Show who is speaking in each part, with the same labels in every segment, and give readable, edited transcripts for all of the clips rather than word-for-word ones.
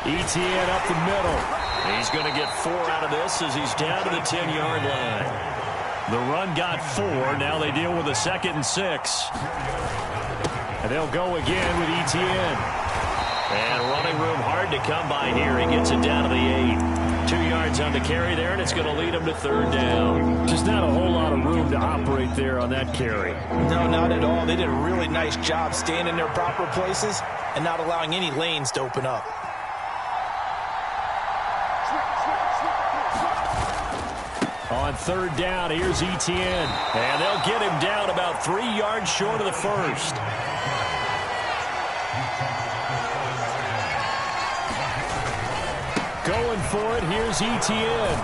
Speaker 1: Etienne up the middle. He's going to get 4 out of this as he's down to the 10-yard line. The run got 4. Now they deal with a 2nd and 6. And they'll go again with Etienne. And running room hard to come by here. He gets it down to the 8. 2 yards on the carry there, and it's going to lead him to 3rd down. Just not a whole lot of room to operate there on that carry.
Speaker 2: No, not at all. They did a really nice job staying in their proper places and not allowing any lanes to open up.
Speaker 1: On 3rd down, here's Etienne. And they'll get him down about 3 yards short of the 1st. Going for it, here's Etienne.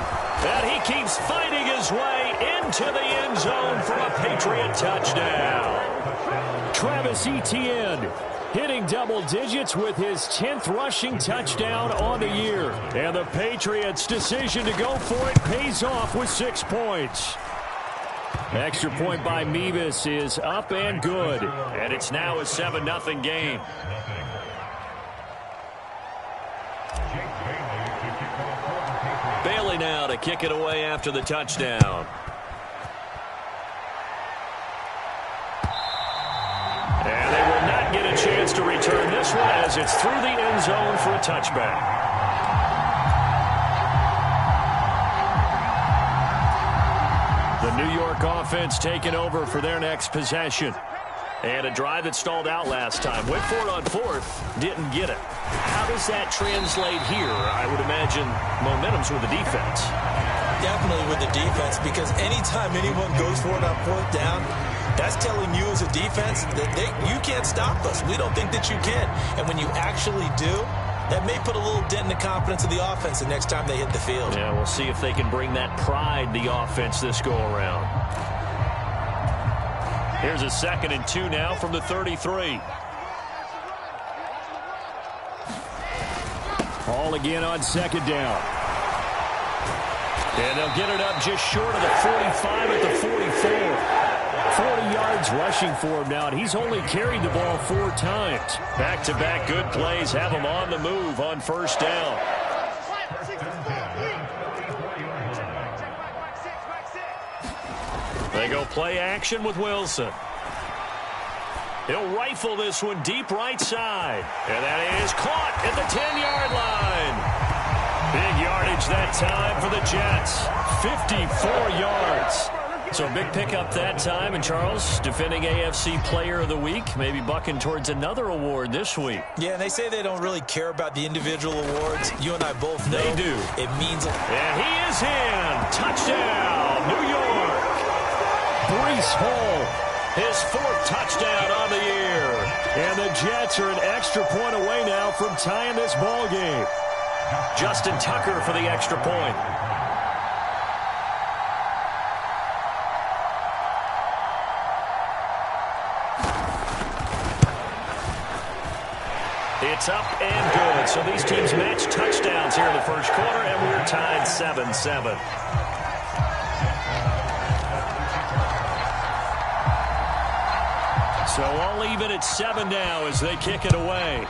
Speaker 1: And he keeps fighting his way into the end zone for a Patriot touchdown. Travis Etienne hitting double digits with his 10th rushing touchdown on the year. And the Patriots' decision to go for it pays off with 6 points. Extra point by Mevis is up and good. And it's now a 7-0 game. Bailey now to kick it away after the touchdown. And they will not get a chance to return this one as it's through the end zone for a touchback. The New York offense taking over for their next possession. And a drive that stalled out last time. Went for it on 4th, didn't get it. How does that translate here? I would imagine momentum's with the defense.
Speaker 2: Definitely with the defense, because anytime anyone goes for it on 4th down, that's telling you as a defense that you can't stop us. We don't think that you can. And when you actually do, that may put a little dent in the confidence of the offense the next time they hit the field.
Speaker 1: Yeah, we'll see if they can bring that pride, the offense, this go-around. Here's a 2nd and 2 now from the 33. All again on 2nd down. And they'll get it up just short of the 45 at the 44. 40 yards rushing for him now, and he's only carried the ball 4 times. Back-to-back good plays have him on the move on 1st down. They go play action with Wilson. He'll rifle this one deep right side. And that is caught at the 10-yard line. Big yardage that time for the Jets. 54 yards. So big pickup that time. And Charles, defending AFC Player of the Week, maybe bucking towards another award this week.
Speaker 2: Yeah, and they say they don't really care about the individual awards. You and I both know.
Speaker 1: They do.
Speaker 2: It means...
Speaker 1: And he is in. Touchdown, New York. Breece Hall, his 4th touchdown on the year. And the Jets are an extra point away now from tying this ball game. Justin Tucker for the extra point. It's up and good. So these teams match touchdowns here in the 1st quarter, and we're tied 7-7. So all even at 7 now as they kick it away.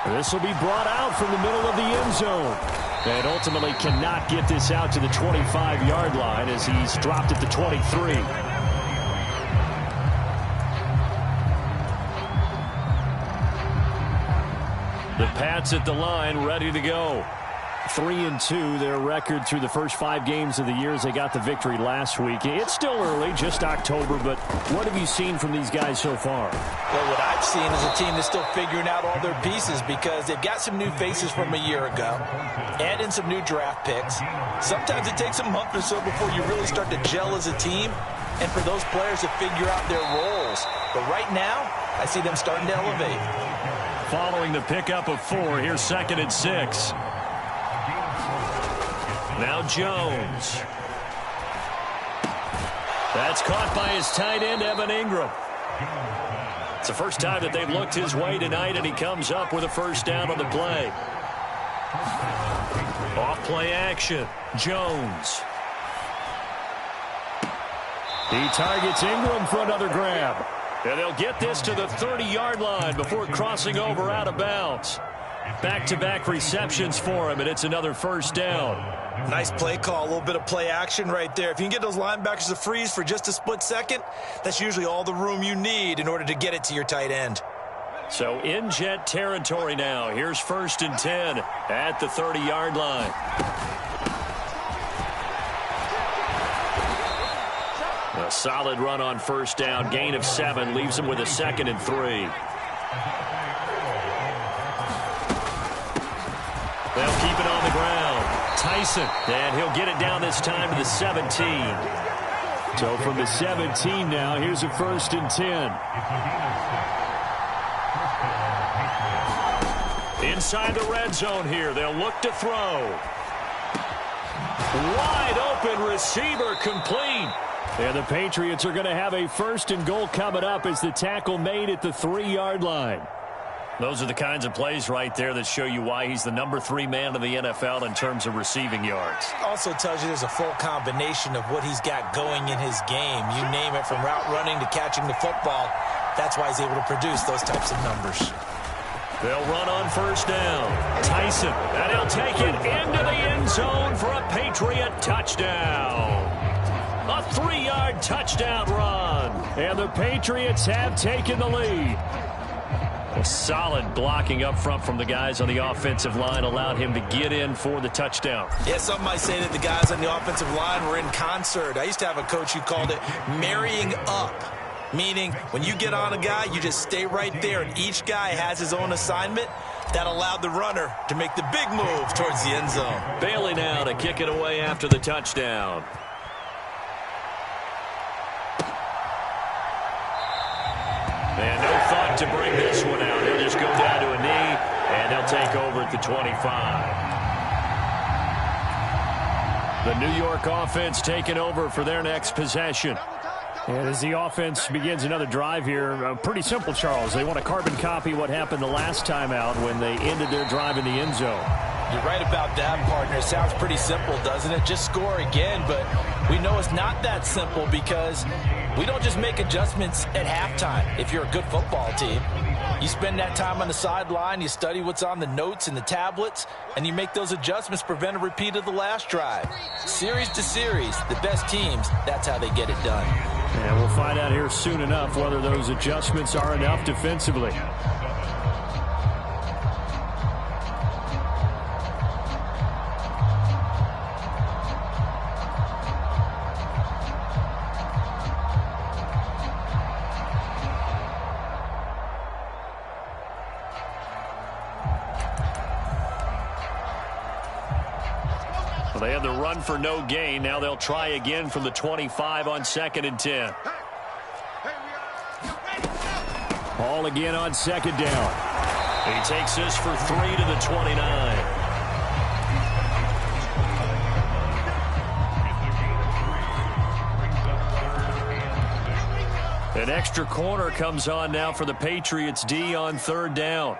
Speaker 1: This will be brought out from the middle of the end zone. And ultimately cannot get this out to the 25-yard line as he's dropped at the 23. The Pats at the line, ready to go. 3-2, their record through the first 5 games of the year as they got the victory last week. It's still early, just October, but what have you seen from these guys so far?
Speaker 2: Well, what I've seen is a team that's still figuring out all their pieces because they've got some new faces from a year ago, add in some new draft picks. Sometimes it takes a month or so before you really start to gel as a team and for those players to figure out their roles. But right now, I see them starting to elevate.
Speaker 1: Following the pickup of 4, here's 2nd and 6. Now Jones. That's caught by his tight end, Evan Ingram. It's the first time that they've looked his way tonight, and he comes up with a 1st down on the play. Off play action. Jones. He targets Ingram for another grab. And they'll get this to the 30-yard line before crossing over out of bounds. Back-to-back receptions for him, and it's another first down.
Speaker 2: Nice play call, a little bit of play action right there. If you can get those linebackers to freeze for just a split second, that's usually all the room you need in order to get it to your tight end.
Speaker 1: So in jet territory now. Here's 1st and 10 at the 30-yard line. A solid run on first down. Gain of 7 leaves him with a 2nd and 3. They'll keep it on the ground. Tyson, and he'll get it down this time to the 17. So from the 17 now, here's a 1st and 10. Inside the red zone here. They'll look to throw. Wide open receiver complete. And the Patriots are going to have a 1st and goal coming up as the tackle made at the 3-yard line. Those are the kinds of plays right there that show you why he's the number 3 man in the NFL in terms of receiving yards.
Speaker 2: Also tells you there's a full combination of what he's got going in his game. You name it, from route running to catching the football. That's why he's able to produce those types of numbers.
Speaker 1: They'll run on first down. Tyson, and he'll take it into the end zone for a Patriot touchdown. A 3-yard touchdown run. And the Patriots have taken the lead. A solid blocking up front from the guys on the offensive line allowed him to get in for the touchdown.
Speaker 2: Yeah, some might say that the guys on the offensive line were in concert. I used to have a coach who called it marrying up, meaning when you get on a guy, you just stay right there, and each guy has his own assignment. That allowed the runner to make the big move towards the end zone.
Speaker 1: Bailey now to kick it away after the touchdown. And no thought to bring this one out. He'll just go down to a knee, and they'll take over at the 25. The New York offense taking over for their next possession. And as the offense begins another drive here, pretty simple, Charles. They want to carbon copy what happened the last time out when they ended their drive in the end zone.
Speaker 2: You're right about that, partner. It sounds pretty simple, doesn't it? Just score again, but we know it's not that simple because we don't just make adjustments at halftime. If you're a good football team, you spend that time on the sideline, you study what's on the notes and the tablets, and you make those adjustments, prevent a repeat of the last drive. Series to series, the best teams, that's how they get it done.
Speaker 1: And we'll find out here soon enough whether those adjustments are enough defensively. They had the run for no gain. Now they'll try again from the 25 on 2nd and 10. Ball again on 2nd down. He takes this for 3 to the 29. An extra corner comes on now for the Patriots D on 3rd down.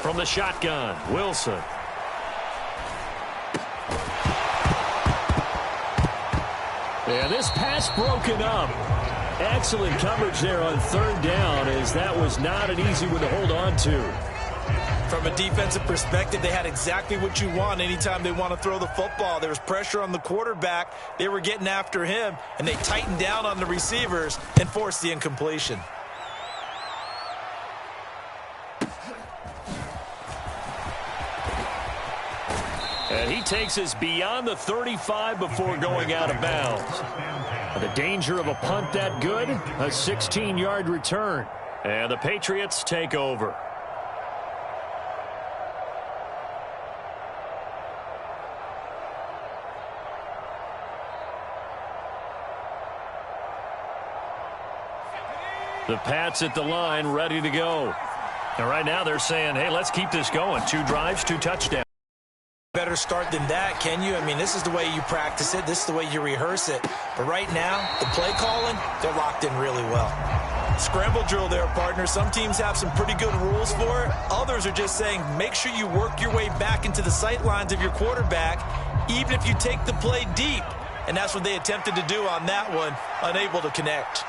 Speaker 1: From the shotgun, Wilson. And this pass broken up. Excellent coverage there on 3rd down, as that was not an easy one to hold on to.
Speaker 2: From a defensive perspective, they had exactly what you want anytime they want to throw the football. There was pressure on the quarterback. They were getting after him, and they tightened down on the receivers and forced the incompletion.
Speaker 1: And he takes us beyond the 35 before going out of bounds. The danger of a punt that good, a 16-yard return. And the Patriots take over. The Pats at the line, ready to go. And right now they're saying, hey, let's keep this going. 2 drives, 2 touchdowns.
Speaker 2: Better start than that, can you? I mean, this is the way you practice it. This is the way you rehearse it. But right now, the play calling, they're locked in really well. Scramble drill there, partner. Some teams have some pretty good rules for it. Others are just saying, make sure you work your way back into the sight lines of your quarterback, even if you take the play deep. And that's what they attempted to do on that one, unable to connect.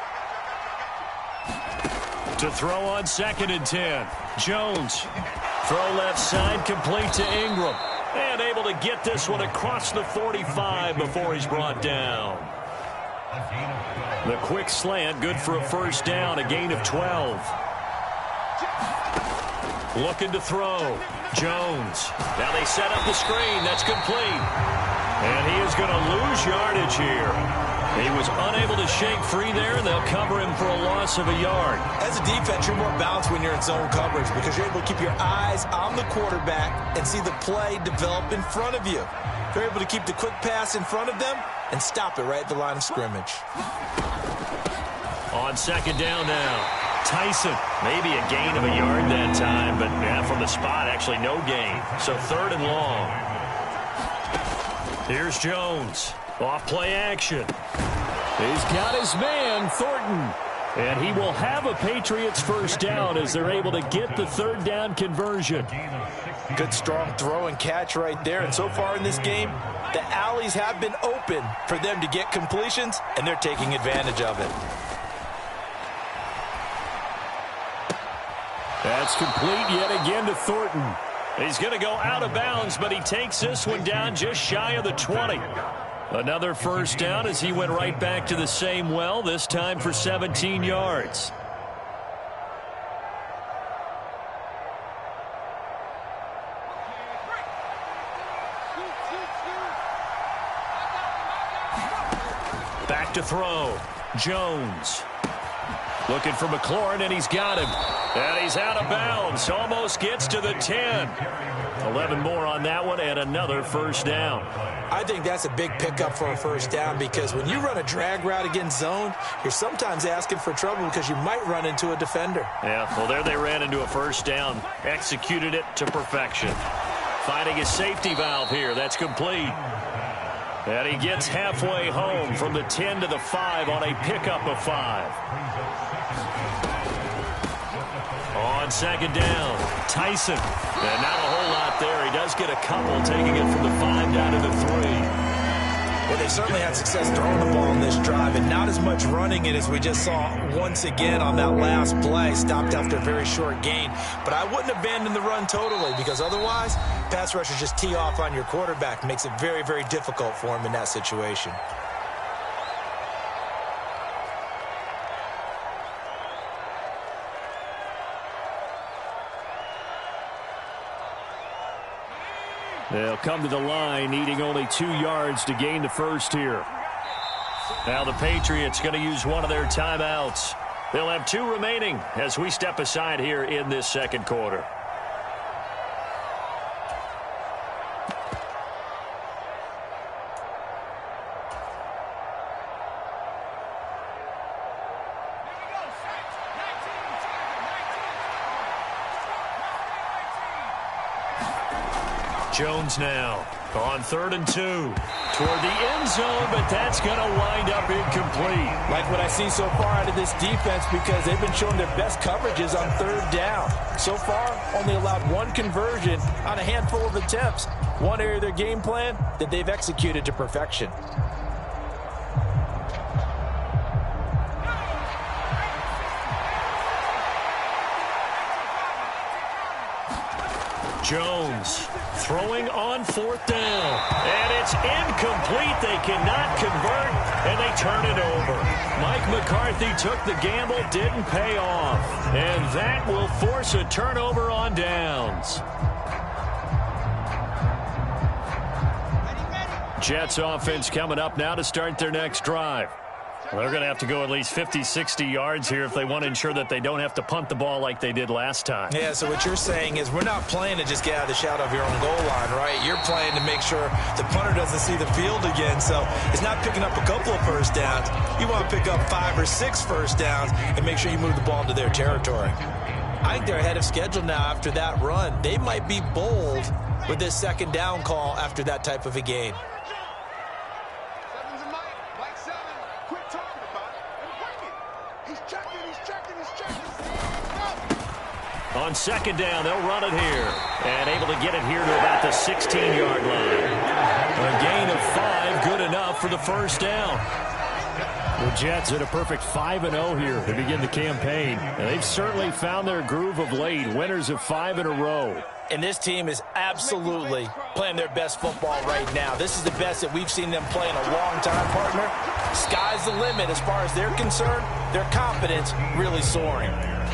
Speaker 1: To throw on 2nd and 10. Jones. Throw left side, complete to Ingram. And able to get this one across the 45 before he's brought down. The quick slant, good for a first down, a gain of 12. Looking to throw. Jones. Now they set up the screen. That's complete. And he is going to lose yardage here. He was unable to shake free there, and they'll cover him for a loss of a yard.
Speaker 2: As a defense, you're more balanced when you're in zone coverage because you're able to keep your eyes on the quarterback and see the play develop in front of you. You're able to keep the quick pass in front of them and stop it right at the line of scrimmage.
Speaker 1: On 2nd down now, Tyson. Maybe a gain of a yard that time, but from the spot, actually no gain. So 3rd and long. Here's Jones. Off play action. He's got his man, Thornton. And he will have a Patriots first down as they're able to get the 3rd down conversion.
Speaker 2: Good strong throw and catch right there. And so far in this game, the alleys have been open for them to get completions, and they're taking advantage of it.
Speaker 1: That's complete yet again to Thornton. He's going to go out of bounds, but he takes this one down just shy of the 20. Another first down as he went right back to the same well, this time for 17 yards. Back to throw. Jones. Looking for McLaurin, and he's got him. And he's out of bounds. Almost gets to the 10. 11 more on that one, and another first down.
Speaker 2: I think that's a big pickup for a first down because when you run a drag route against zone, you're sometimes asking for trouble because you might run into a defender.
Speaker 1: Yeah, well, there they ran into a first down. Executed it to perfection. Finding his safety valve here. That's complete. And he gets halfway home from the 10 to the 5 on a pickup of 5. On 2nd down, Tyson. And not a whole lot there. He does get a couple, taking it from the 5 down to the 3.
Speaker 2: Well, they certainly had success throwing the ball on this drive, and not as much running it as we just saw once again on that last play. Stopped after a very short gain. But I wouldn't abandon the run totally because otherwise, pass rushers just tee off on your quarterback. Makes it very, very difficult for him in that situation.
Speaker 1: They'll come to the line, needing only 2 yards to gain the first here. Now the Patriots going to use one of their timeouts. They'll have 2 remaining as we step aside here in this second quarter. Jones now on 3rd and 2 toward the end zone, but that's going to wind up incomplete.
Speaker 2: Like what I see so far out of this defense because they've been showing their best coverages on 3rd down. So far, only allowed 1 conversion on a handful of attempts. One area of their game plan that they've executed to perfection.
Speaker 1: Jones throwing on 4th down. And it's incomplete. They cannot convert, and they turn it over. Mike McCarthy took the gamble, didn't pay off. And that will force a turnover on downs. Jets offense coming up now to start their next drive. Well, they're going to have to go at least 50, 60 yards here if they want to ensure that they don't have to punt the ball like they did last time.
Speaker 2: Yeah, so what you're saying is we're not playing to just get out of the shadow of your own goal line, right? You're playing to make sure the punter doesn't see the field again. So it's not picking up a couple of first downs. You want to pick up 5 or 6 first downs and make sure you move the ball into their territory. I think they're ahead of schedule now after that run. They might be bold with this 2nd down call after that type of a gain.
Speaker 1: On 2nd down, they'll run it here. And able to get it here to about the 16-yard line. A gain of 5, good enough for the first down. The Jets at a perfect 5-0 here to begin the campaign. And they've certainly found their groove of late, winners of 5 in a row.
Speaker 2: And this team is absolutely playing their best football right now. This is the best that we've seen them play in a long time, partner. Sky's the limit as far as they're concerned. Their confidence really soaring.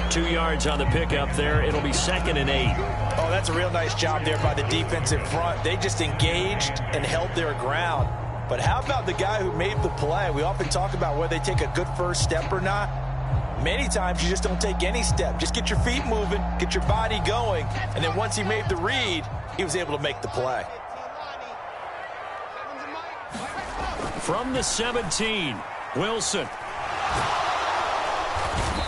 Speaker 1: 2 yards on the pickup there. It'll be 2nd and 8.
Speaker 2: Oh, that's a real nice job there by the defensive front. They just engaged and held their ground. But how about the guy who made the play? We often talk about whether they take a good first step or not. Many times you just don't take any step. Just get your feet moving, get your body going, and then once he made the read, he was able to make the play.
Speaker 1: From the 17, Wilson.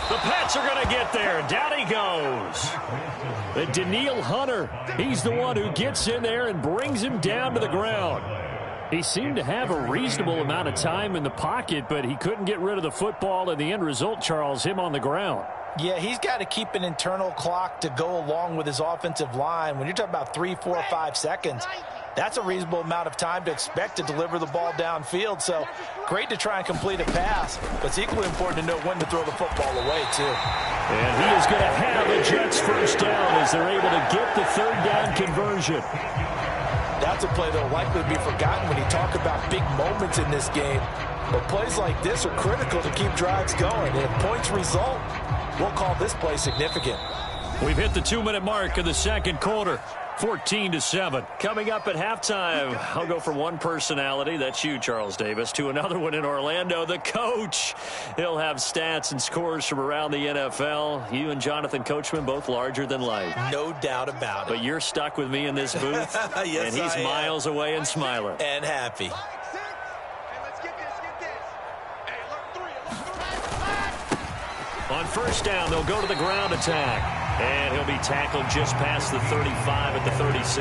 Speaker 1: The Pats are going to get there. Down he goes. The Daniil Hunter, he's the one who gets in there and brings him down to the ground. He seemed to have a reasonable amount of time in the pocket, but he couldn't get rid of the football, and the end result, Charles, him on the ground.
Speaker 2: Yeah, he's got to keep an internal clock to go along with his offensive line. When you're talking about 3, 4, 5 seconds, that's a reasonable amount of time to expect to deliver the ball downfield. So great to try and complete a pass, but it's equally important to know when to throw the football away, too.
Speaker 1: And he is going to have the Jets first down as they're able to get the 3rd down conversion.
Speaker 2: That's a play that will likely be forgotten when you talk about big moments in this game. But plays like this are critical to keep drives going. And if points result, we'll call this play significant.
Speaker 1: We've hit the 2-minute mark of the 2nd quarter. 14-7. Coming up at halftime, I'll go from one personality, that's you, Charles Davis, to another one in Orlando, the coach. He'll have stats and scores from around the NFL. You and Jonathan Coachman, both larger than life.
Speaker 2: No doubt about it.
Speaker 1: But you're stuck with me in this booth,
Speaker 2: yes,
Speaker 1: and he's miles away and smiling.
Speaker 2: And happy.
Speaker 1: On first down, they'll go to the ground attack. And he'll be tackled just past the 35 at the 36.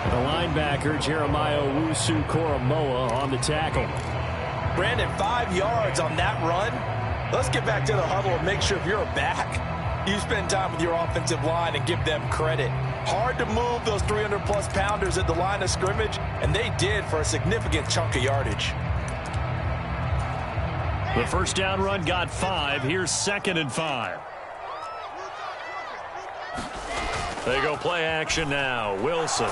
Speaker 1: The linebacker, Jeremiah Owusu-Koramoah, on the tackle.
Speaker 2: Brandon, 5 yards on that run. Let's get back to the huddle and make sure if you're a back, you spend time with your offensive line and give them credit. Hard to move those 300-plus pounders at the line of scrimmage, and they did for a significant chunk of yardage.
Speaker 1: The first down run got 5. Here's 2nd and 5. They go play action now. Wilson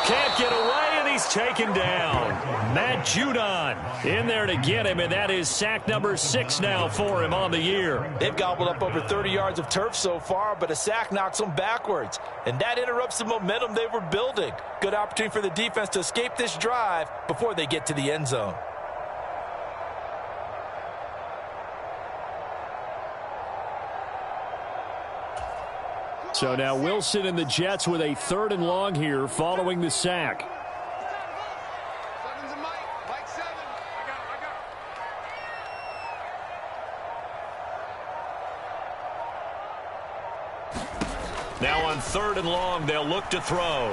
Speaker 1: can't get away, and he's taken down. Matt Judon in there to get him, and that is sack number 6 now for him on the year.
Speaker 2: They've gobbled up over 30 yards of turf so far, but a sack knocks them backwards, and that interrupts the momentum they were building. Good opportunity for the defense to escape this drive before they get to the end zone.
Speaker 1: So now Wilson and the Jets with a 3rd and long here following the sack. Now on 3rd and long, they'll look to throw.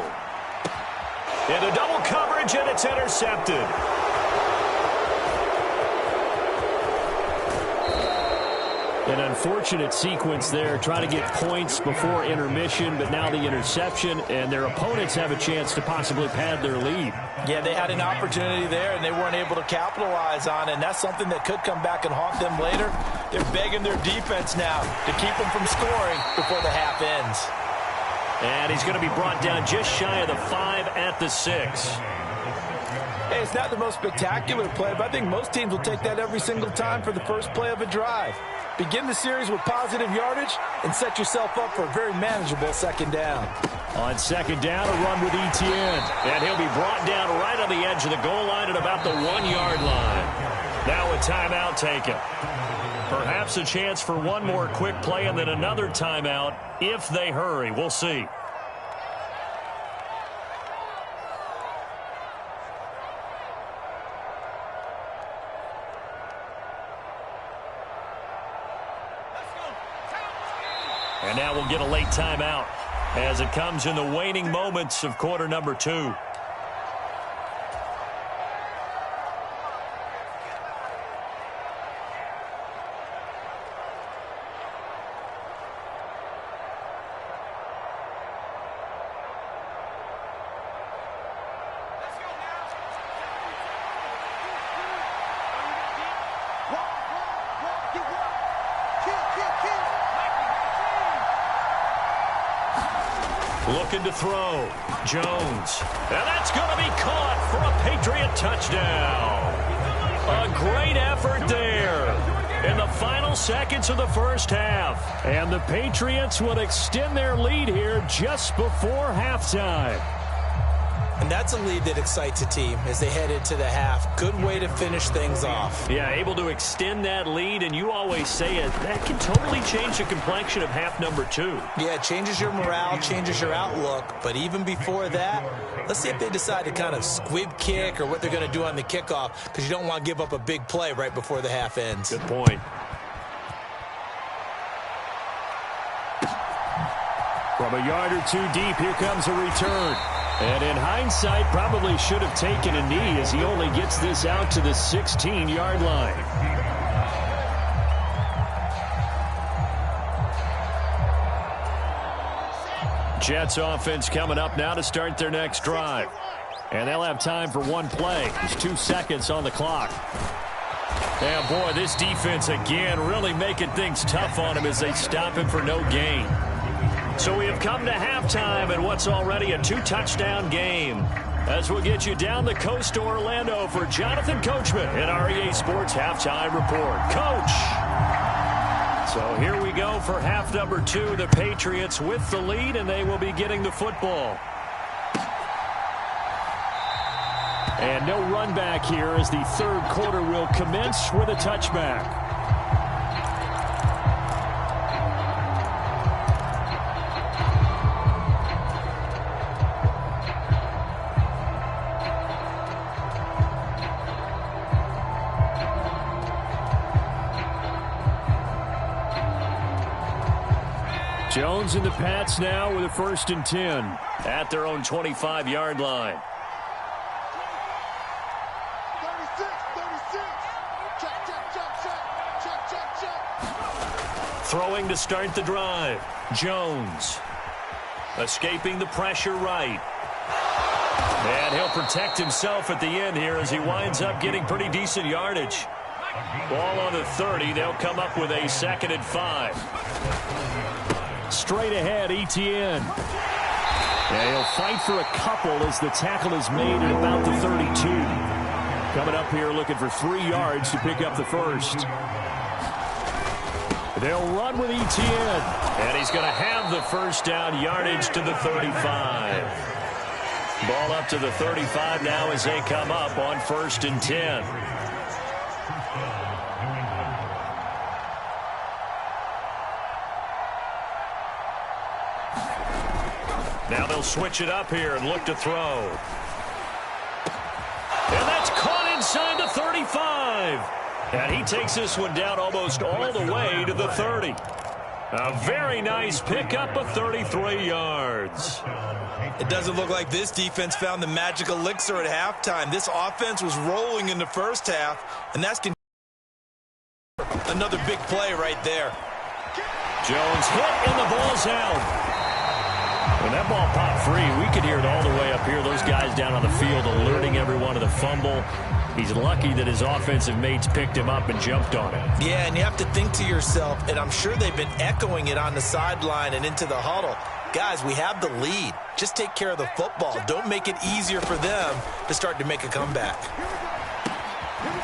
Speaker 1: Into double coverage, and it's intercepted. An unfortunate sequence there, trying to get points before intermission, but now the interception, and their opponents have a chance to possibly pad their lead.
Speaker 2: Yeah, they had an opportunity there, and they weren't able to capitalize on it, and that's something that could come back and haunt them later. They're begging their defense now to keep them from scoring before the half ends.
Speaker 1: And he's going to be brought down just shy of the 5 at the 6.
Speaker 2: Hey, it's not the most spectacular play, but I think most teams will take that every single time for the first play of a drive. Begin the series with positive yardage and set yourself up for a very manageable 2nd down.
Speaker 1: On 2nd down, a run with Etienne. And he'll be brought down right on the edge of the goal line at about the 1-yard line. Now a timeout taken. Perhaps a chance for one more quick play and then another timeout if they hurry. We'll see. And now we'll get a late timeout as it comes in the waning moments of quarter number 2. Looking to throw. Jones. And that's going to be caught for a Patriot touchdown. A great effort there in the final seconds of the first half. And the Patriots will extend their lead here just before halftime.
Speaker 2: And that's a lead that excites a team as they head into the half. Good way to finish things off.
Speaker 1: Yeah, able to extend that lead, and you always say it, that can totally change the complexion of half number 2.
Speaker 2: Yeah, it changes your morale, changes your outlook. But even before that, let's see if they decide to kind of squib kick or what they're going to do on the kickoff, because you don't want to give up a big play right before the half ends.
Speaker 1: Good point. From a yard or two deep, here comes a return. And in hindsight, probably should have taken a knee as he only gets this out to the 16-yard line. Jets offense coming up now to start their next drive. And they'll have time for one play. There's 2 seconds on the clock. And boy, this defense again really making things tough on him as they stop him for no gain. So we have come to halftime in what's already a 2-touchdown game. As we'll get you down the coast to Orlando for Jonathan Coachman in our EA Sports Halftime Report. Coach! So here we go for half number 2. The Patriots with the lead, and they will be getting the football. And no run back here as the third quarter will commence with a touchback. Jones and the Pats now with a 1st and 10 at their own 25-yard line. 36. Throwing to start the drive. Jones. Escaping the pressure right. And he'll protect himself at the end here as he winds up getting pretty decent yardage. Ball on the 30. They'll come up with a 2nd and 5. Straight ahead, Etienne. Yeah, he'll fight for a couple as the tackle is made at about the 32. Coming up here looking for 3 yards to pick up the first. They'll run with Etienne. And he's going to have the first down, yardage to the 35. Ball up to the 35 now as they come up on 1st and 10. Now they'll switch it up here and look to throw. And that's caught inside the 35. And he takes this one down almost all the way to the 30. A very nice pickup of 33 yards.
Speaker 2: It doesn't look like this defense found the magic elixir at halftime. This offense was rolling in the first half, and that's another big play right there.
Speaker 1: Jones hit, and the ball's out. When that ball popped free, we could hear it all the way up here. Those guys down on the field alerting everyone of the fumble. He's lucky that his offensive mates picked him up and jumped on him.
Speaker 2: Yeah, and you have to think to yourself, and I'm sure they've been echoing it on the sideline and into the huddle. Guys, we have the lead. Just take care of the football. Don't make it easier for them to start to make a comeback.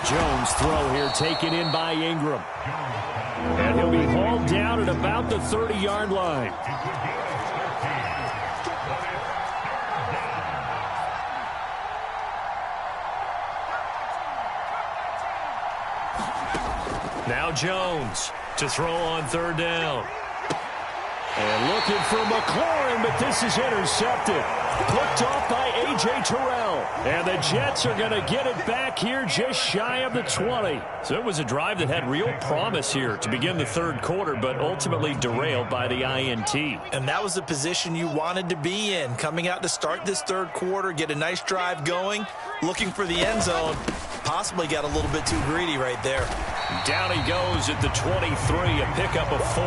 Speaker 1: Jones throw here taken in by Ingram. And he'll be hauled down at about the 30-yard line. Now Jones to throw on 3rd down. And looking for McLaurin, but this is intercepted. Picked off by A.J. Terrell. And the Jets are going to get it back here just shy of the 20. So it was a drive that had real promise here to begin the 3rd quarter, but ultimately derailed by the INT.
Speaker 2: And that was the position you wanted to be in. Coming out to start this 3rd quarter, get a nice drive going, looking for the end zone. Possibly got a little bit too greedy right there.
Speaker 1: Down he goes at the 23, a pickup of 4.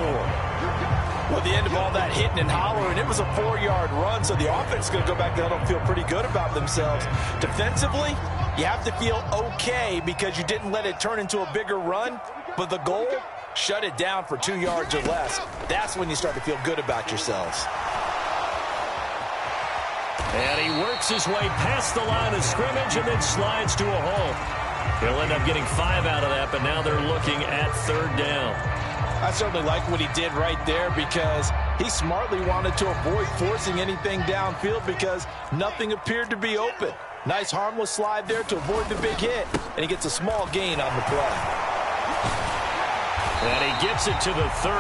Speaker 2: Well, at the end of all that hitting and hollering, it was a 4-yard run, so the offense is going to go back there and feel pretty good about themselves. Defensively, you have to feel okay because you didn't let it turn into a bigger run, but the goal, shut it down for 2 yards or less. That's when you start to feel good about yourselves.
Speaker 1: And he works his way past the line of scrimmage and then slides to a hole. He'll end up getting 5 out of that, but now they're looking at 3rd down.
Speaker 2: I certainly like what he did right there because he smartly wanted to avoid forcing anything downfield because nothing appeared to be open. Nice harmless slide there to avoid the big hit, and he gets a small gain on the play.
Speaker 1: And he gets it to the 32,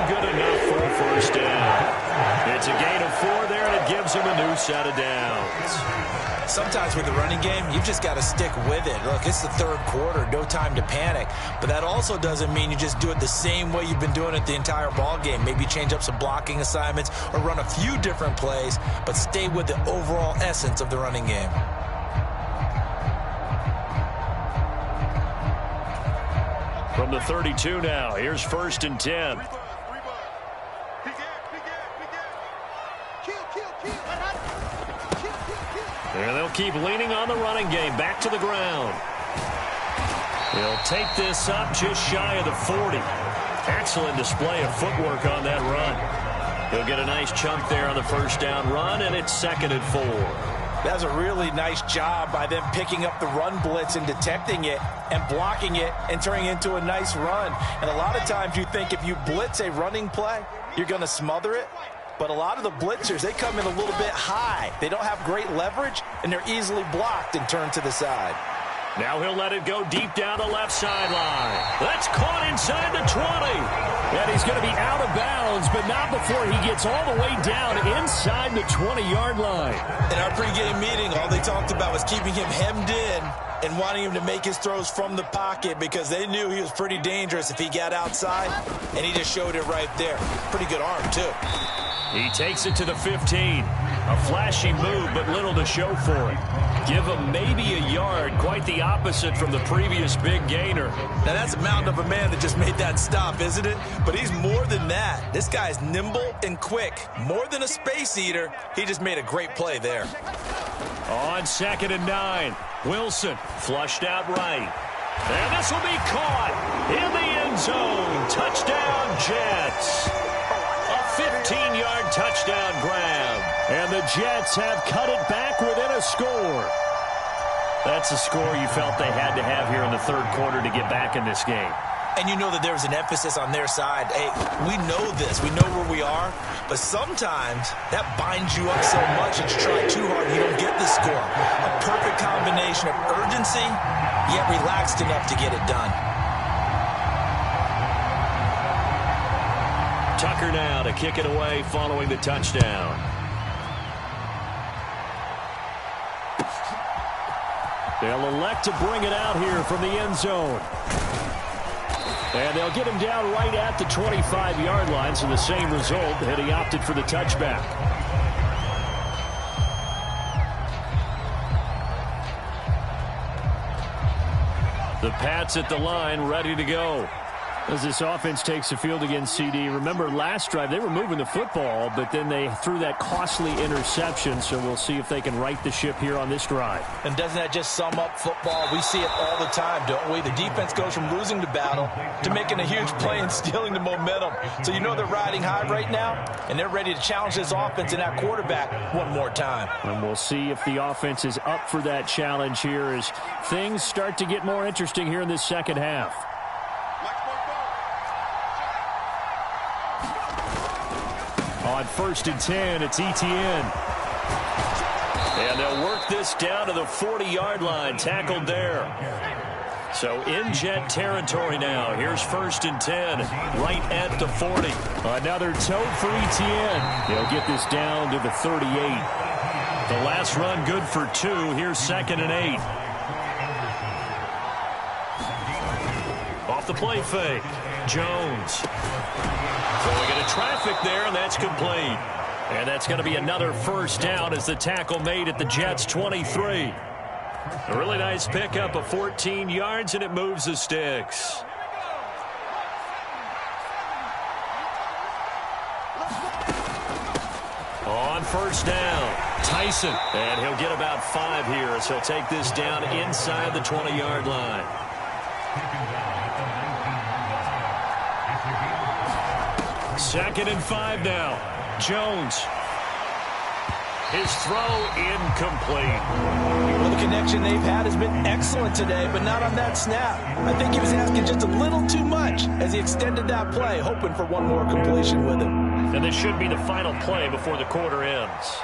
Speaker 1: good enough for a 1st down. It's a gain of 4 there, and it gives him a new set of downs.
Speaker 2: Sometimes with the running game, you've just got to stick with it. Look, it's the 3rd quarter, no time to panic. But that also doesn't mean you just do it the same way you've been doing it the entire ball game. Maybe change up some blocking assignments or run a few different plays, but stay with the overall essence of the running game.
Speaker 1: From the 32 now, here's 1st and 10. And they'll keep leaning on the running game. Back to the ground. He'll take this up just shy of the 40. Excellent display of footwork on that run. He'll get a nice chunk there on the 1st down run, and it's 2nd and 4.
Speaker 2: That's a really nice job by them picking up the run blitz and detecting it and blocking it and turning it into a nice run. And a lot of times you think if you blitz a running play, you're going to smother it. But a lot of the blitzers, they come in a little bit high. They don't have great leverage, and they're easily blocked and turned to the side.
Speaker 1: Now he'll let it go deep down the left sideline. That's caught inside the 20. And he's going to be out of bounds, but not before he gets all the way down inside the 20-yard line.
Speaker 2: In our pregame meeting, all they talked about was keeping him hemmed in and wanting him to make his throws from the pocket because they knew he was pretty dangerous if he got outside, and he just showed it right there. Pretty good arm, too.
Speaker 1: He takes it to the 15. A flashy move, but little to show for it. Give him maybe a yard, quite the opposite from the previous big gainer.
Speaker 2: Now, that's a mountain of a man that just made that stop, isn't it? But he's more than that. This guy's nimble and quick. More than a space eater. He just made a great play there.
Speaker 1: On 2nd and 9, Wilson flushed out right. And this will be caught in the end zone. Touchdown, Jets. A 15-yard touchdown grab. And the Jets have cut it back within a score. That's a score you felt they had to have here in the 3rd quarter to get back in this game.
Speaker 2: And you know that there was an emphasis on their side. Hey, we know this. We know where we are. But sometimes that binds you up so much that you try too hard and you don't get the score. A perfect combination of urgency, yet relaxed enough to get it done.
Speaker 1: Tucker now to kick it away following the touchdown. They'll elect to bring it out here from the end zone. And they'll get him down right at the 25-yard line, so the same result, and he opted for the touchback. The Pats at the line, ready to go. As this offense takes the field against CD, remember last drive they were moving the football, but then they threw that costly interception, so we'll see if they can right the ship here on this drive.
Speaker 2: And doesn't that just sum up football? We see it all the time, don't we? The defense goes from losing the battle to making a huge play and stealing the momentum. So you know they're riding high right now, and they're ready to challenge this offense and that quarterback one more time.
Speaker 1: And we'll see if the offense is up for that challenge here as things start to get more interesting here in this second half. On 1st and 10, it's Etienne. And they'll work this down to the 40-yard line, tackled there. So in Jet territory now. Here's 1st and 10, right at the 40. Another tote for Etienne. They'll get this down to the 38. The last run good for 2. Here's 2nd and 8. Off the play fake. Jones. Going into traffic there, and that's complete. And that's going to be another 1st down as the tackle made at the Jets' 23. A really nice pickup of 14 yards, and it moves the sticks. On 1st down, Tyson. And he'll get about 5 here as he'll take this down inside the 20-yard line. Second and 5 now. Jones. His throw incomplete.
Speaker 2: Well, the connection they've had has been excellent today, but not on that snap. I think he was asking just a little too much as he extended that play, hoping for one more completion with him.
Speaker 1: And this should be the final play before the quarter ends.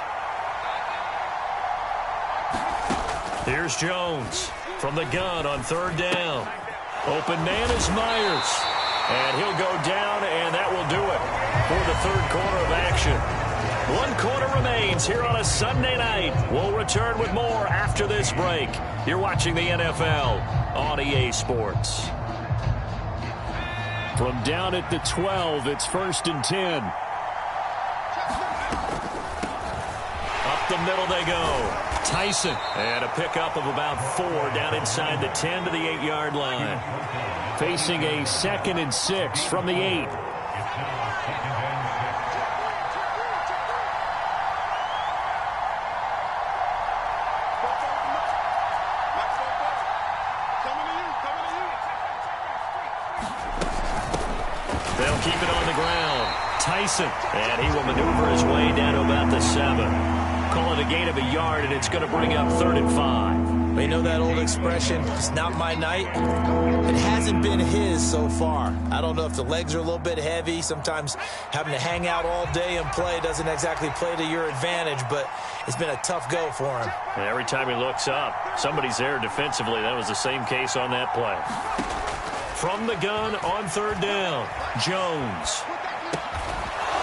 Speaker 1: Here's Jones from the gun on third down. Open man is Myers. And he'll go down, and that will do it for the third quarter of action. One quarter remains here on a Sunday night. We'll return with more after this break. You're watching the NFL on EA Sports. From down at the 12, it's 1st and 10. Up the middle they go. Tyson. And a pickup of about 4 down inside the 10 to the 8-yard line. Facing a 2nd and 6 from the 8. They'll keep it on the ground. Tyson. And he will maneuver his way down to about the 7. Call it a gain of a yard, and it's going to bring up 3rd and 5.
Speaker 2: You know that old expression, it's not my night? It hasn't been his so far. I don't know if the legs are a little bit heavy. Sometimes having to hang out all day and play doesn't exactly play to your advantage, but it's been a tough go for him.
Speaker 1: And every time he looks up, somebody's there defensively. That was the same case on that play. From the gun on 3rd down, Jones.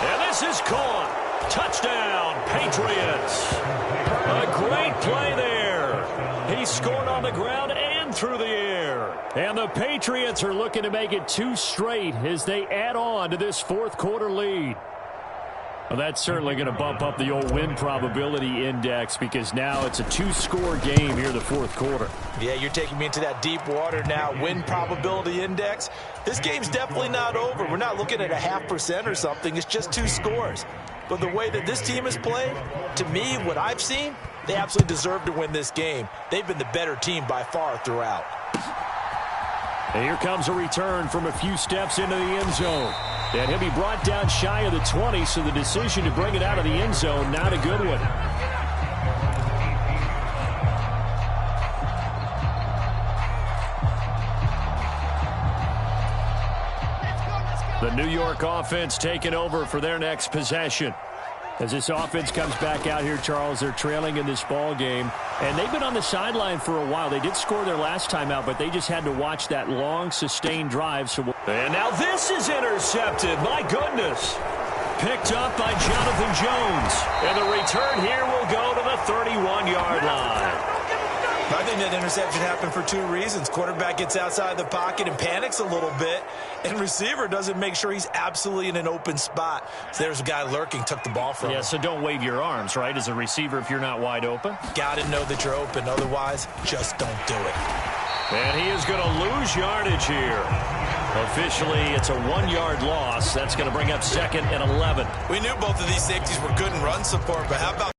Speaker 1: And this is caught. Touchdown, Patriots. A great play there. He scored on the ground and through the air. And the Patriots are looking to make it 2 straight as they add on to this 4th quarter lead. Well, that's certainly going to bump up the old win probability index because now it's a 2-score game here in the 4th quarter.
Speaker 2: Yeah, you're taking me into that deep water now. Win probability index. This game's definitely not over. We're not looking at a 0.5% or something. It's just 2 scores. But the way that this team has played, to me, what I've seen, they absolutely deserve to win this game. They've been the better team by far throughout.
Speaker 1: And here comes a return from a few steps into the end zone. And he'll be brought down shy of the 20, so the decision to bring it out of the end zone, not a good one. The New York offense taking over for their next possession. As this offense comes back out here, Charles, they're trailing in this ball game. And they've been on the sideline for a while. They did score their last time out, but they just had to watch that long, sustained drive. And now this is intercepted. My goodness. Picked up by Jonathan Jones. And the return here will go to the 31-yard line.
Speaker 2: I think that interception happened for 2 reasons. Quarterback gets outside the pocket and panics a little bit, and receiver doesn't make sure he's absolutely in an open spot. So there's a guy lurking, took the ball from him.
Speaker 1: Yeah, so don't wave your arms, right, as a receiver if you're not wide open?
Speaker 2: Got to know that you're open. Otherwise, just don't do it.
Speaker 1: And he is going to lose yardage here. Officially, it's a 1-yard loss. That's going to bring up 2nd and 11.
Speaker 2: We knew both of these safeties were good in run support, but how about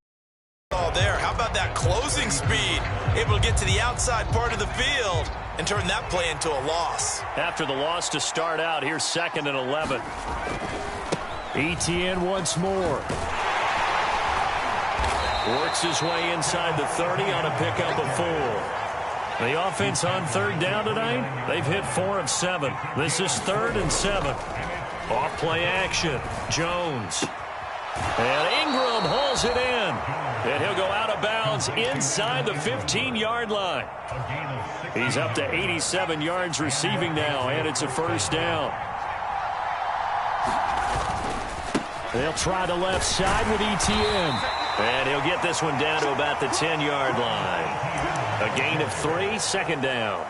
Speaker 2: all there? How about that closing speed? Able to get to the outside part of the field and turn that play into a loss.
Speaker 1: After the loss to start out, here's 2nd and 11. Etienne once more. Works his way inside the 30 on a pickup of 4. The offense on 3rd down tonight, they've hit 4 of 7. This is 3rd and 7. Off play action. Jones. And Ingram hauls it in. And he'll go out of bounds inside the 15-yard line. He's up to 87 yards receiving now, and it's a 1st down. They'll try the left side with Etienne. And he'll get this one down to about the 10-yard line. A gain of 3, 2nd down.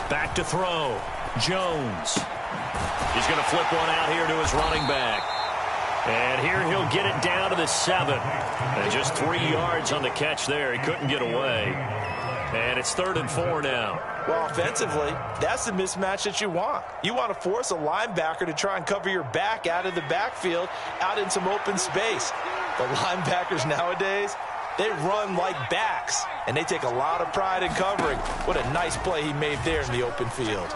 Speaker 1: Back to throw. Jones. He's going to flip one out here to his running back. And here he'll get it down to the 7. And just 3 yards on the catch there. He couldn't get away. And it's 3rd and 4 now.
Speaker 2: Well, offensively, that's the mismatch that you want. You want to force a linebacker to try and cover your back out of the backfield, out in some open space. The linebackers nowadays, they run like backs, and they take a lot of pride in covering. What a nice play he made there in the open field.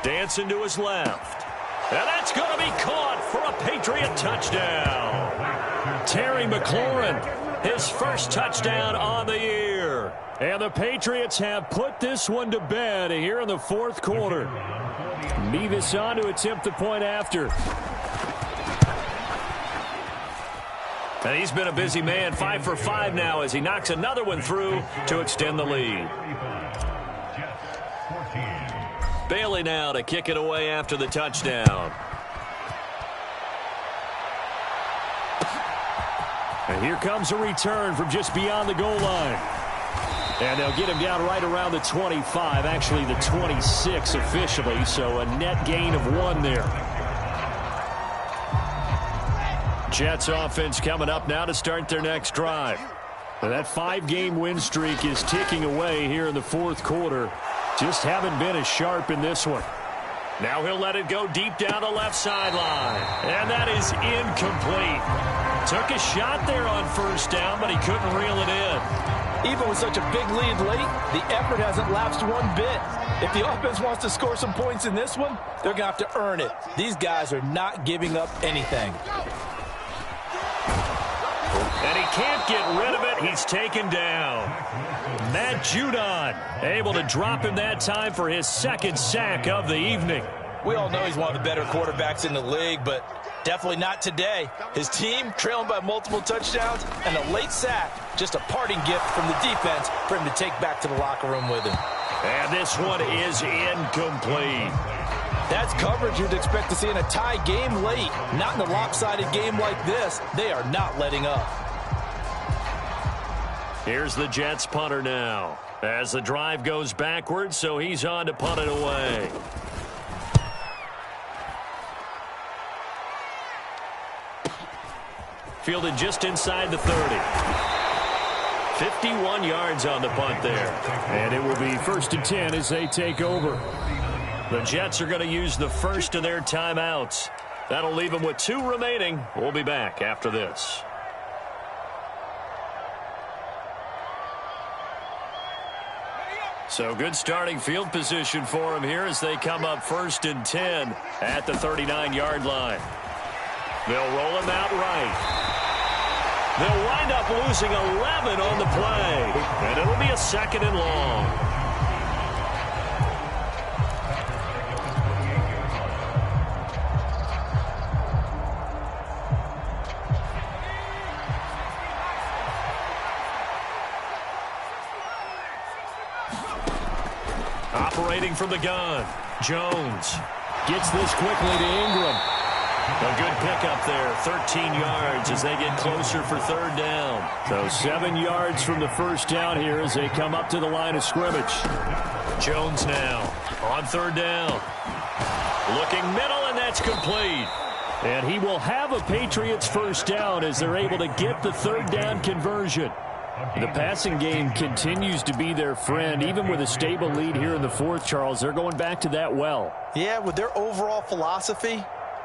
Speaker 1: Dancing to his left. And that's going to be caught for a Patriot touchdown. Terry McLaurin, his first touchdown on the year. And the Patriots have put this one to bed here in the fourth quarter. Mevis on to attempt the point after. And he's been a busy man, 5 for 5 now as he knocks another one through to extend the lead. Bailey now to kick it away after the touchdown. And here comes a return from just beyond the goal line. And they'll get him down right around the 25, actually the 26 officially, so a net gain of 1 there. Jets offense coming up now to start their next drive. And that 5-game win streak is ticking away here in the fourth quarter. Just haven't been as sharp in this one. Now he'll let it go deep down the left sideline. And that is incomplete. Took a shot there on first down, but he couldn't reel it in.
Speaker 2: Even with such a big lead late, the effort hasn't lapsed one bit. If the offense wants to score some points in this one, they're going to have to earn it. These guys are not giving up anything.
Speaker 1: And he can't get rid of it. He's taken down. Matt Judon able to drop him that time for his second sack of the evening.
Speaker 2: We all know he's one of the better quarterbacks in the league, but definitely not today. His team trailing by multiple touchdowns and a late sack, just a parting gift from the defense for him to take back to the locker room with him.
Speaker 1: And this one is incomplete.
Speaker 2: That's coverage you'd expect to see in a tie game late. Not in a lopsided game like this. They are not letting up.
Speaker 1: Here's the Jets punter now. As the drive goes backwards, so he's on to punt it away. Fielded just inside the 30. 51 yards on the punt there. And it will be 1st and 10 as they take over. The Jets are going to use the first of their timeouts. That'll leave them with 2 remaining. We'll be back after this. So good starting field position for them here as they come up 1st and 10 at the 39-yard line. They'll roll him out right. They'll wind up losing 11 on the play. And it'll be a 2nd and long. Operating from the gun, Jones gets this quickly to Ingram. A good pickup there, 13 yards as they get closer for 3rd down. So 7 yards from the first down here as they come up to the line of scrimmage. Jones now on 3rd down. Looking middle, and that's complete. And he will have a Patriots first down as they're able to get the 3rd down conversion. The passing game continues to be their friend. Even with a stable lead here in the 4th, Charles, they're going back to that well.
Speaker 2: Yeah, with their overall philosophy,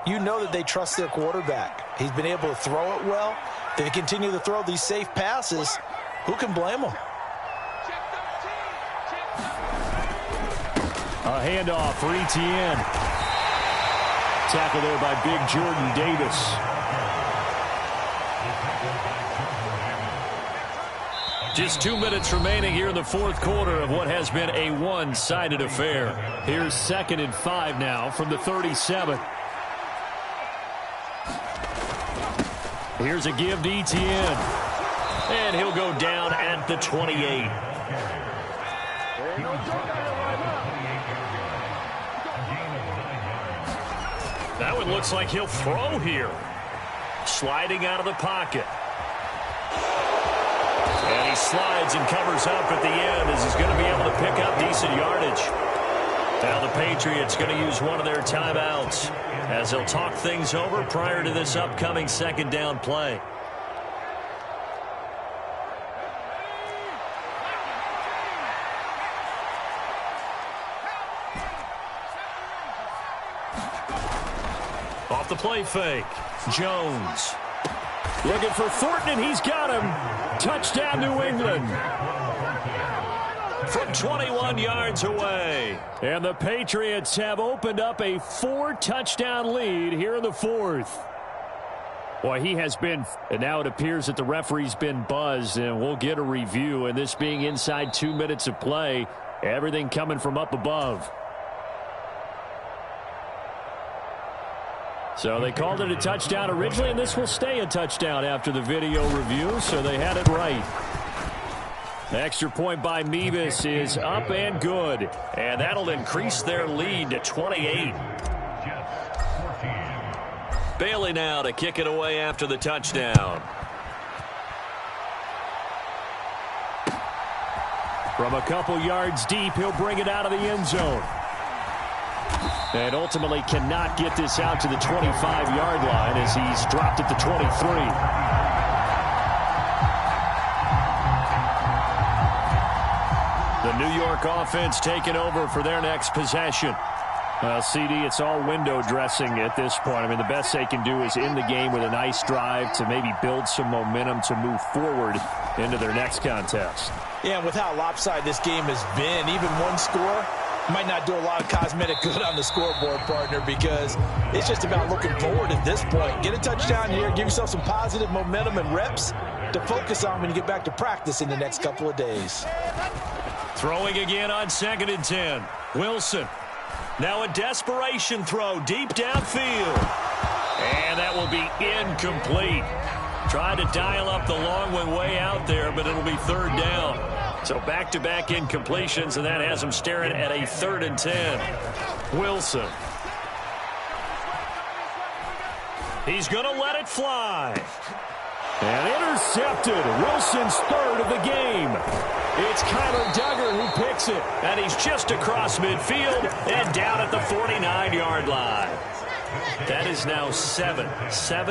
Speaker 2: you know that they trust their quarterback. He's been able to throw it well. They continue to throw these safe passes. Who can blame them?
Speaker 1: A handoff for Etienne. Tackle there by big Jordan Davis. Just 2 minutes remaining here in the 4th quarter of what has been a one-sided affair. Here's 2nd and 5 now from the 37. Here's a give to Etienne. And he'll go down at the 28. That one looks like he'll throw here. Sliding out of the pocket. And he slides and covers up at the end as he's going to be able to pick up decent yardage. Now the Patriots going to use one of their timeouts as they'll talk things over prior to this upcoming 2nd down play. Off the play fake, Jones. Looking for Thornton, and he's got him. Touchdown, New England. From 21 yards away. And the Patriots have opened up a 4-touchdown lead here in the fourth. Boy, he has been, and now it appears that the referee's been buzzed, and we'll get a review. And this being inside 2 minutes of play, everything coming from up above. So they called it a touchdown originally, and this will stay a touchdown after the video review, so they had it right. The extra point by Mevis is up and good, and that'll increase their lead to 28. Bailey now to kick it away after the touchdown. From a couple yards deep, he'll bring it out of the end zone. And ultimately cannot get this out to the 25-yard line as he's dropped at the 23. The New York offense taking over for their next possession. CD, it's all window dressing at this point. I mean, the best they can do is end the game with a nice drive to maybe build some momentum to move forward into their next contest.
Speaker 2: Yeah, and with how lopsided this game has been, even one score might not do a lot of cosmetic good on the scoreboard, partner, because it's just about looking forward at this point. Get a touchdown here, give yourself some positive momentum and reps to focus on when you get back to practice in the next couple of days.
Speaker 1: Throwing again on 2nd and 10. Wilson. Now a desperation throw deep downfield. And that will be incomplete. Tried to dial up the long one way out there, but it'll be 3rd down. So back-to-back incompletions, and that has him staring at a 3rd and 10. Wilson. He's going to let it fly. And intercepted. Wilson's 3rd of the game. It's Kyler Duggar who picks it. And he's just across midfield and down at the 49-yard line. That is now 7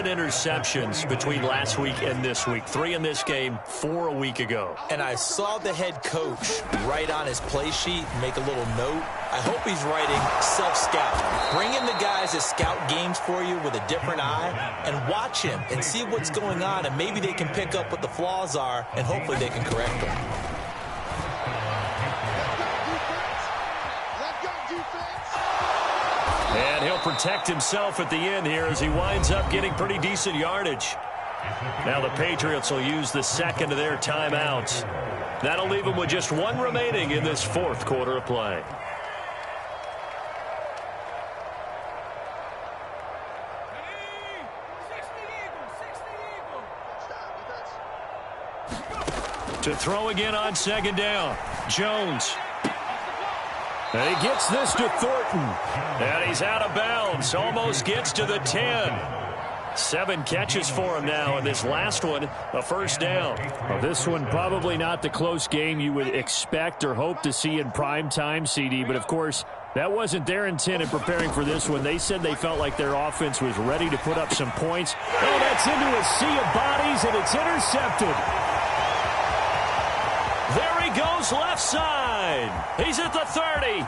Speaker 1: interceptions between last week and this week. 3 in this game, 4 a week ago.
Speaker 2: And I saw the head coach write on his play sheet, make a little note. I hope he's writing self-scout. Bring in the guys that scout games for you with a different eye and watch him and see what's going on, and maybe they can pick up what the flaws are, and hopefully they can correct them.
Speaker 1: And he'll protect himself at the end here as he winds up getting pretty decent yardage. Now the Patriots will use the second of their timeouts. That'll leave them with just 1 remaining in this 4th quarter of play. To throw again on 2nd down. Jones. And he gets this to Thornton. And he's out of bounds. Almost gets to the 10. 7 catches for him now, and this last one, a 1st down. Well, this one probably not the close game you would expect or hope to see in prime time, CD. But, of course, that wasn't their intent in preparing for this one. They said they felt like their offense was ready to put up some points. Oh, that's into a sea of bodies, and it's intercepted. There he goes left side. He's at the 30.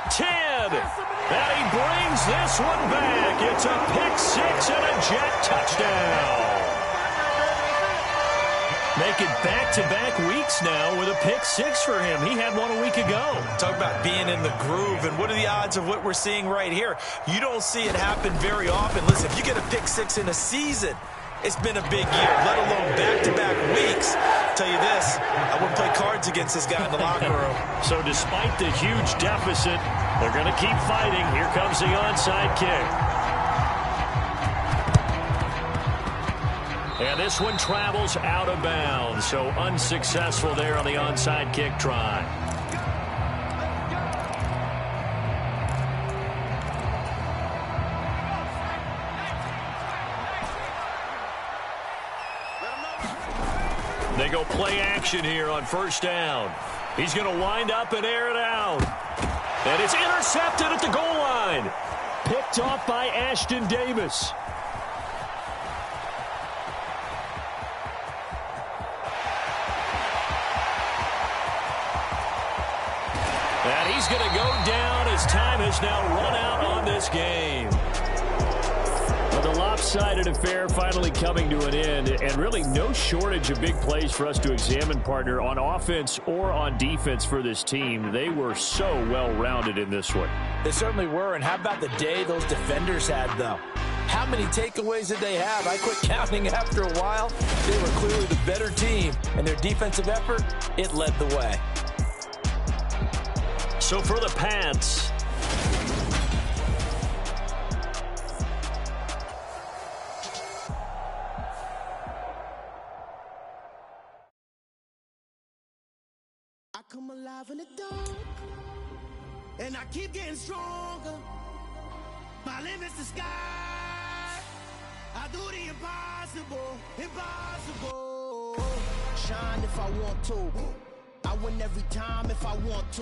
Speaker 1: 10. And he brings this one back. It's a pick-6 and a jet touchdown. Making back-to-back weeks now with a pick-6 for him. He had one a week ago.
Speaker 2: Talk about being in the groove, and what are the odds of what we're seeing right here? You don't see it happen very often. Listen, if you get a pick-6 in a season, it's been a big year, let alone back-to-back weeks. I'll tell you this, I wouldn't play cards against this guy in the locker room.
Speaker 1: So despite the huge deficit, they're going to keep fighting. Here comes the onside kick. And this one travels out of bounds, so unsuccessful there on the onside kick try. They go play action here on 1st down. He's going to wind up and air it out. And it's intercepted at the goal line. Picked off by Ashton Davis. And he's going to go down as time has now run out on this game. Well, the one-sided affair finally coming to an end, and really no shortage of big plays for us to examine, partner, on offense or on defense for this team. They were so well-rounded in this one.
Speaker 2: They certainly were, and how about the day those defenders had, though? How many takeaways did they have? I quit counting after a while. They were clearly the better team, and their defensive effort, it led the way.
Speaker 1: So for the Pats,
Speaker 3: I come alive in the dark, and I keep getting stronger. My limit's the sky. I do the impossible, impossible. Shine if I want to. I win every time if I want to.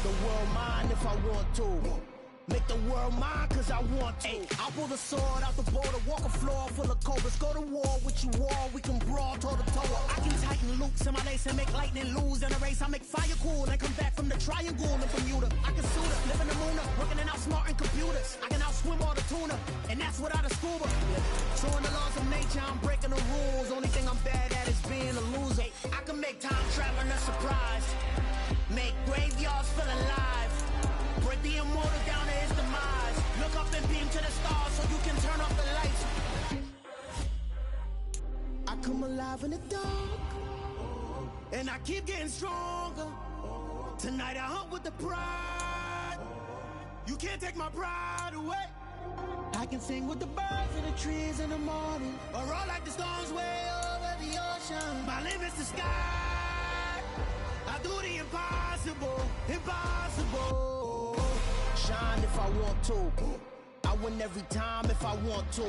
Speaker 3: The world mine if I want to. Make the world mine cause I want to. Ay, I'll pull the sword out the border, walk a floor full of cobras. Go to war with you all, we can brawl toe to toe. I can tighten loops in my lace and make lightning lose in a race. I make fire cool and come back from the triangle in Bermuda. I can suit it, live in the moon, working and outsmarting computers. I can outswim all the tuna, and that's without a scuba. So in the laws of nature, I'm breaking the rules. Only thing I'm bad at is being a loser. I can make time traveling a surprise. Make graveyards feel alive. Break the immortal down to his demise. Look up and beam to the stars so you can turn off the lights. I come alive in the dark, and I keep getting stronger. Tonight I hunt with the pride. You can't take my pride away. I can sing with the birds in the trees in the morning, or roll like the storms way over the ocean. My limit's the sky. I do the impossible, impossible. Shine if I want to. I win every time if I want to.